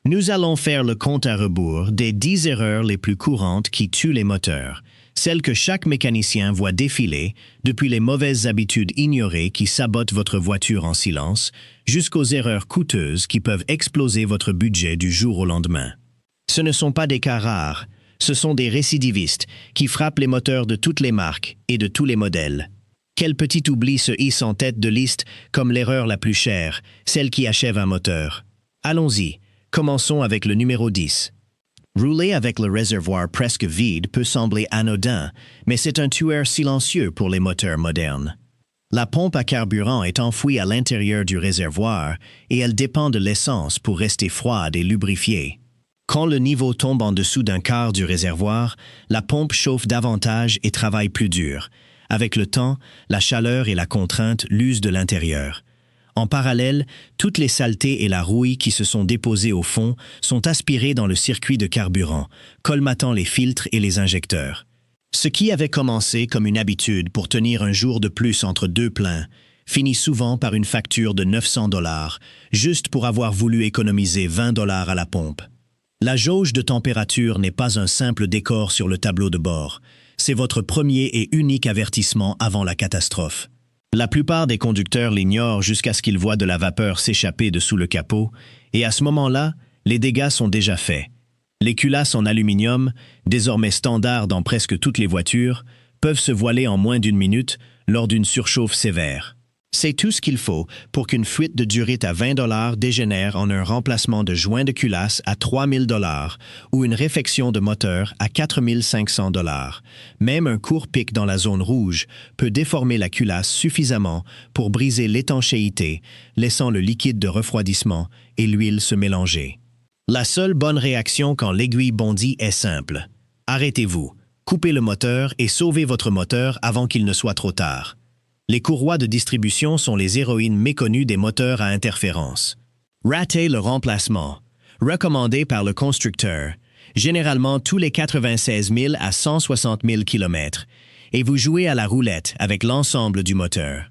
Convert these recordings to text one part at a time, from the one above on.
Nous allons faire le compte à rebours des 10 erreurs les plus courantes qui tuent les moteurs, celles que chaque mécanicien voit défiler, depuis les mauvaises habitudes ignorées qui sabotent votre voiture en silence, jusqu'aux erreurs coûteuses qui peuvent exploser votre budget du jour au lendemain. Ce ne sont pas des cas rares, ce sont des récidivistes qui frappent les moteurs de toutes les marques et de tous les modèles. Quel petit oubli se hisse en tête de liste comme l'erreur la plus chère, celle qui achève un moteur? Allons-y. Commençons avec le numéro 10. Rouler avec le réservoir presque vide peut sembler anodin, mais c'est un tueur silencieux pour les moteurs modernes. La pompe à carburant est enfouie à l'intérieur du réservoir et elle dépend de l'essence pour rester froide et lubrifiée. Quand le niveau tombe en dessous d'un quart du réservoir, la pompe chauffe davantage et travaille plus dur. Avec le temps, la chaleur et la contrainte l'usent de l'intérieur. En parallèle, toutes les saletés et la rouille qui se sont déposées au fond sont aspirées dans le circuit de carburant, colmatant les filtres et les injecteurs. Ce qui avait commencé comme une habitude pour tenir un jour de plus entre deux pleins, finit souvent par une facture de 900 $, juste pour avoir voulu économiser 20 $ à la pompe. La jauge de température n'est pas un simple décor sur le tableau de bord, c'est votre premier et unique avertissement avant la catastrophe. La plupart des conducteurs l'ignorent jusqu'à ce qu'ils voient de la vapeur s'échapper dessous le capot, et à ce moment-là, les dégâts sont déjà faits. Les culasses en aluminium, désormais standard dans presque toutes les voitures, peuvent se voiler en moins d'une minute lors d'une surchauffe sévère. C'est tout ce qu'il faut pour qu'une fuite de durite à 20 $ dégénère en un remplacement de joint de culasse à 3 000 $ ou une réfection de moteur à 4 500 $. Même un court pic dans la zone rouge peut déformer la culasse suffisamment pour briser l'étanchéité, laissant le liquide de refroidissement et l'huile se mélanger. La seule bonne réaction quand l'aiguille bondit est simple. Arrêtez-vous, coupez le moteur et sauvez votre moteur avant qu'il ne soit trop tard. Les courroies de distribution sont les héroïnes méconnues des moteurs à interférence. Ratez le remplacement, recommandé par le constructeur, généralement tous les 96 000 à 160 000 km, et vous jouez à la roulette avec l'ensemble du moteur.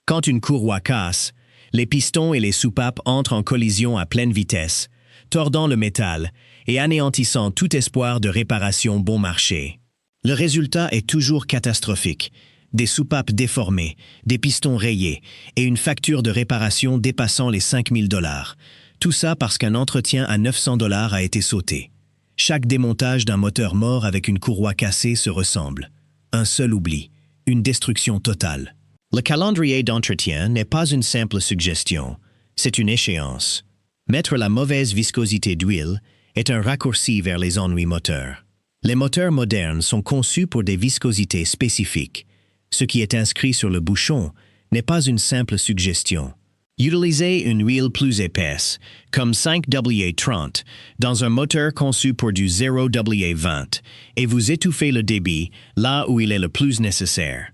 Quand une courroie casse, les pistons et les soupapes entrent en collision à pleine vitesse, tordant le métal et anéantissant tout espoir de réparation bon marché. Le résultat est toujours catastrophique. Des soupapes déformées, des pistons rayés et une facture de réparation dépassant les 5 000 $. Tout ça parce qu'un entretien à 900 $ a été sauté. Chaque démontage d'un moteur mort avec une courroie cassée se ressemble. Un seul oubli, une destruction totale. Le calendrier d'entretien n'est pas une simple suggestion, c'est une échéance. Mettre la mauvaise viscosité d'huile est un raccourci vers les ennuis moteurs. Les moteurs modernes sont conçus pour des viscosités spécifiques. Ce qui est inscrit sur le bouchon n'est pas une simple suggestion. Utilisez une huile plus épaisse, comme 5W30, dans un moteur conçu pour du 0W20, et vous étouffez le débit là où il est le plus nécessaire.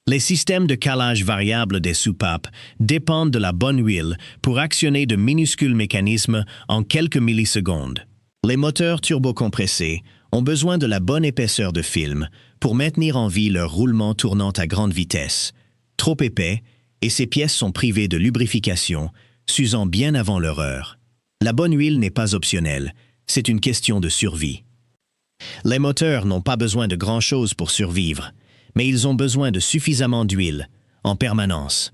Les systèmes de calage variable des soupapes dépendent de la bonne huile pour actionner de minuscules mécanismes en quelques millisecondes. Les moteurs turbocompressés ont besoin de la bonne épaisseur de film pour maintenir en vie leur roulement tournant à grande vitesse. Trop épais, et ces pièces sont privées de lubrification, s'usant bien avant leur heure. La bonne huile n'est pas optionnelle, c'est une question de survie. Les moteurs n'ont pas besoin de grand-chose pour survivre, mais ils ont besoin de suffisamment d'huile, en permanence.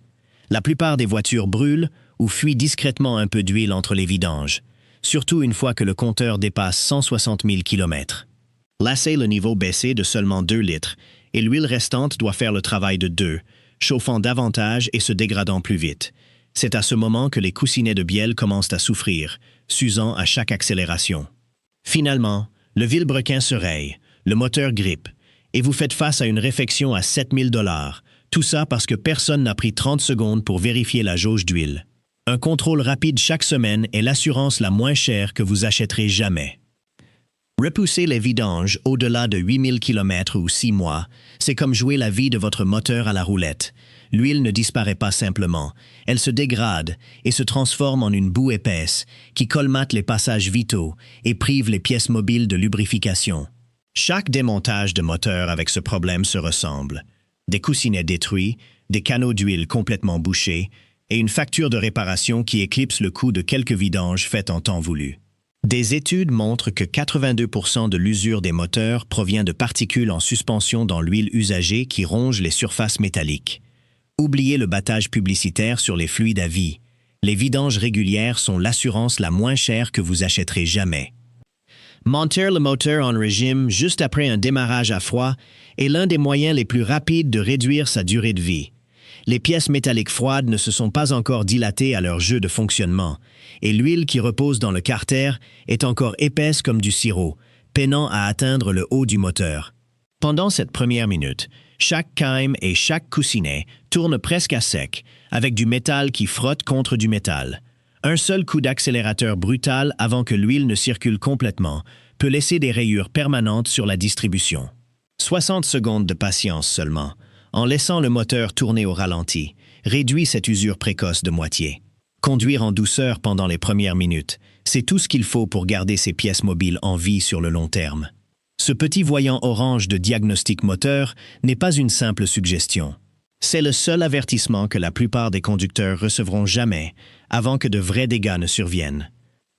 La plupart des voitures brûlent ou fuient discrètement un peu d'huile entre les vidanges, surtout une fois que le compteur dépasse 160 000 km. Laissez le niveau baisser de seulement 2 litres, et l'huile restante doit faire le travail de 2, chauffant davantage et se dégradant plus vite. C'est à ce moment que les coussinets de bielle commencent à souffrir, s'usant à chaque accélération. Finalement, le vilebrequin se raye, le moteur grippe, et vous faites face à une réfection à 7 000 $, tout ça parce que personne n'a pris 30 secondes pour vérifier la jauge d'huile. Un contrôle rapide chaque semaine est l'assurance la moins chère que vous achèterez jamais. Repousser les vidanges au-delà de 8000 km ou 6 mois, c'est comme jouer la vie de votre moteur à la roulette. L'huile ne disparaît pas simplement, elle se dégrade et se transforme en une boue épaisse qui colmate les passages vitaux et prive les pièces mobiles de lubrification. Chaque démontage de moteur avec ce problème se ressemble. Des coussinets détruits, des canaux d'huile complètement bouchés et une facture de réparation qui éclipse le coût de quelques vidanges faites en temps voulu. Des études montrent que 82% de l'usure des moteurs provient de particules en suspension dans l'huile usagée qui rongent les surfaces métalliques. Oubliez le battage publicitaire sur les fluides à vie. Les vidanges régulières sont l'assurance la moins chère que vous achèterez jamais. Monter le moteur en régime juste après un démarrage à froid est l'un des moyens les plus rapides de réduire sa durée de vie. Les pièces métalliques froides ne se sont pas encore dilatées à leur jeu de fonctionnement, et l'huile qui repose dans le carter est encore épaisse comme du sirop, peinant à atteindre le haut du moteur. Pendant cette première minute, chaque caïme et chaque coussinet tournent presque à sec, avec du métal qui frotte contre du métal. Un seul coup d'accélérateur brutal avant que l'huile ne circule complètement peut laisser des rayures permanentes sur la distribution. 60 secondes de patience seulement, en laissant le moteur tourner au ralenti, réduit cette usure précoce de moitié. Conduire en douceur pendant les premières minutes, c'est tout ce qu'il faut pour garder ces pièces mobiles en vie sur le long terme. Ce petit voyant orange de diagnostic moteur n'est pas une simple suggestion. C'est le seul avertissement que la plupart des conducteurs recevront jamais avant que de vrais dégâts ne surviennent.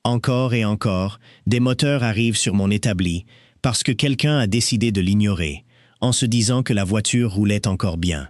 Encore et encore, des moteurs arrivent sur mon établi parce que quelqu'un a décidé de l'ignorer, en se disant que la voiture roulait encore bien.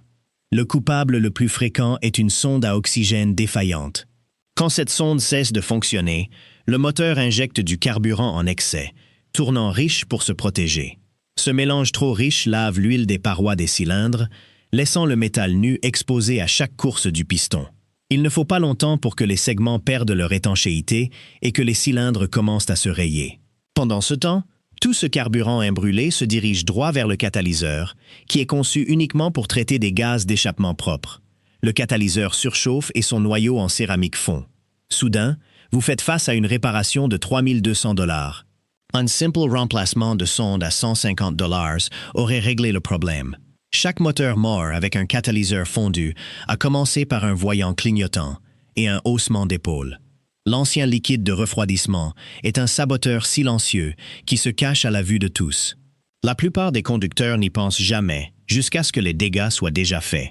Le coupable le plus fréquent est une sonde à oxygène défaillante. Quand cette sonde cesse de fonctionner, le moteur injecte du carburant en excès, tournant riche pour se protéger. Ce mélange trop riche lave l'huile des parois des cylindres, laissant le métal nu exposé à chaque course du piston. Il ne faut pas longtemps pour que les segments perdent leur étanchéité et que les cylindres commencent à se rayer. Pendant ce temps, tout ce carburant imbrûlé se dirige droit vers le catalyseur, qui est conçu uniquement pour traiter des gaz d'échappement propres. Le catalyseur surchauffe et son noyau en céramique fond. Soudain, vous faites face à une réparation de 3 200 $. Un simple remplacement de sonde à 150 $ aurait réglé le problème. Chaque moteur mort avec un catalyseur fondu a commencé par un voyant clignotant et un haussement d'épaule. L'ancien liquide de refroidissement est un saboteur silencieux qui se cache à la vue de tous. La plupart des conducteurs n'y pensent jamais, jusqu'à ce que les dégâts soient déjà faits.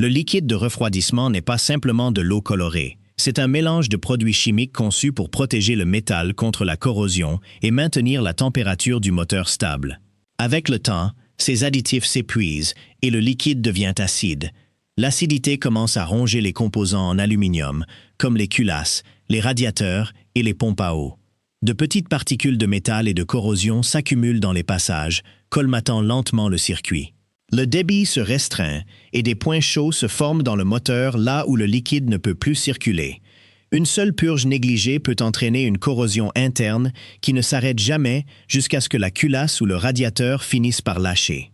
Le liquide de refroidissement n'est pas simplement de l'eau colorée. C'est un mélange de produits chimiques conçus pour protéger le métal contre la corrosion et maintenir la température du moteur stable. Avec le temps, ces additifs s'épuisent et le liquide devient acide. L'acidité commence à ronger les composants en aluminium, comme les culasses, les radiateurs et les pompes à eau. De petites particules de métal et de corrosion s'accumulent dans les passages, colmatant lentement le circuit. Le débit se restreint et des points chauds se forment dans le moteur là où le liquide ne peut plus circuler. Une seule purge négligée peut entraîner une corrosion interne qui ne s'arrête jamais jusqu'à ce que la culasse ou le radiateur finissent par lâcher.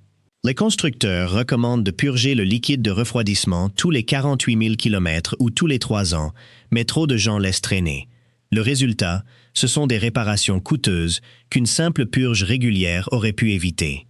Les constructeurs recommandent de purger le liquide de refroidissement tous les 48 000 km ou tous les 3 ans, mais trop de gens laissent traîner. Le résultat, ce sont des réparations coûteuses qu'une simple purge régulière aurait pu éviter.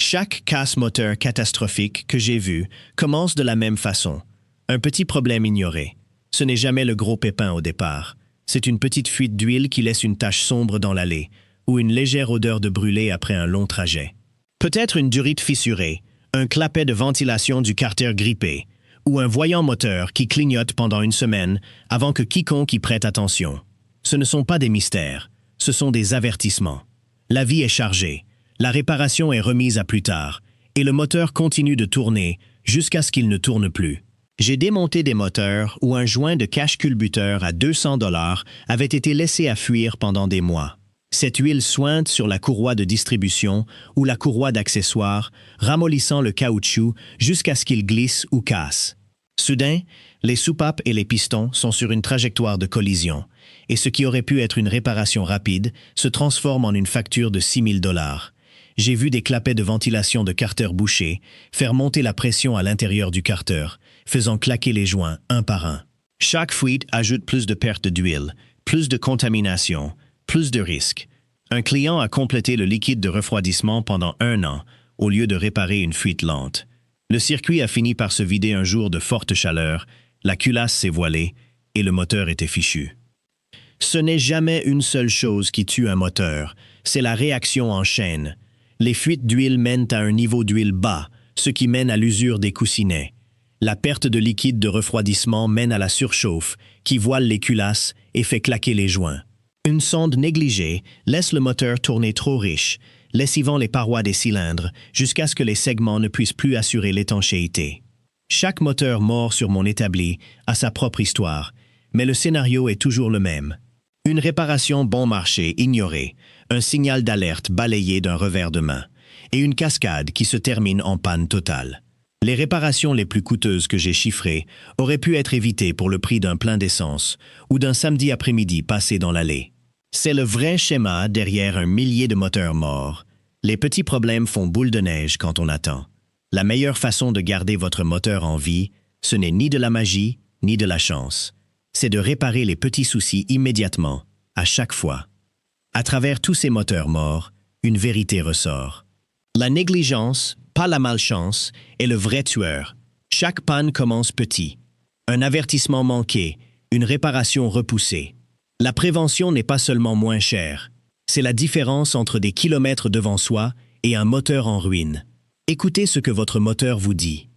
Chaque casse moteur catastrophique que j'ai vu commence de la même façon. Un petit problème ignoré. Ce n'est jamais le gros pépin au départ. C'est une petite fuite d'huile qui laisse une tache sombre dans l'allée, ou une légère odeur de brûlé après un long trajet. Peut-être une durite fissurée, un clapet de ventilation du carter grippé, ou un voyant moteur qui clignote pendant une semaine avant que quiconque y prête attention. Ce ne sont pas des mystères, ce sont des avertissements. La vie est chargée, la réparation est remise à plus tard, et le moteur continue de tourner jusqu'à ce qu'il ne tourne plus. J'ai démonté des moteurs où un joint de cache-culbuteur à 200 $ avait été laissé à fuir pendant des mois. Cette huile sointe sur la courroie de distribution ou la courroie d'accessoires, ramollissant le caoutchouc jusqu'à ce qu'il glisse ou casse. Soudain, les soupapes et les pistons sont sur une trajectoire de collision, et ce qui aurait pu être une réparation rapide se transforme en une facture de 6 000 $. J'ai vu des clapets de ventilation de carter bouchés faire monter la pression à l'intérieur du carter, faisant claquer les joints un par un. Chaque fuite ajoute plus de perte d'huile, plus de contamination, plus de risques. Un client a complété le liquide de refroidissement pendant 1 an, au lieu de réparer une fuite lente. Le circuit a fini par se vider un jour de forte chaleur, la culasse s'est voilée et le moteur était fichu. Ce n'est jamais une seule chose qui tue un moteur, c'est la réaction en chaîne. Les fuites d'huile mènent à un niveau d'huile bas, ce qui mène à l'usure des coussinets. La perte de liquide de refroidissement mène à la surchauffe, qui voile les culasses et fait claquer les joints. Une sonde négligée laisse le moteur tourner trop riche, lessivant les parois des cylindres jusqu'à ce que les segments ne puissent plus assurer l'étanchéité. Chaque moteur mort sur mon établi a sa propre histoire, mais le scénario est toujours le même. Une réparation bon marché ignorée, un signal d'alerte balayé d'un revers de main, et une cascade qui se termine en panne totale. Les réparations les plus coûteuses que j'ai chiffrées auraient pu être évitées pour le prix d'un plein d'essence ou d'un samedi après-midi passé dans l'allée. C'est le vrai schéma derrière un millier de moteurs morts. Les petits problèmes font boule de neige quand on attend. La meilleure façon de garder votre moteur en vie, ce n'est ni de la magie, ni de la chance. C'est de réparer les petits soucis immédiatement, à chaque fois. À travers tous ces moteurs morts, une vérité ressort. La négligence, pas la malchance, est le vrai tueur. Chaque panne commence petit. Un avertissement manqué, une réparation repoussée. La prévention n'est pas seulement moins chère. C'est la différence entre des kilomètres devant soi et un moteur en ruine. Écoutez ce que votre moteur vous dit.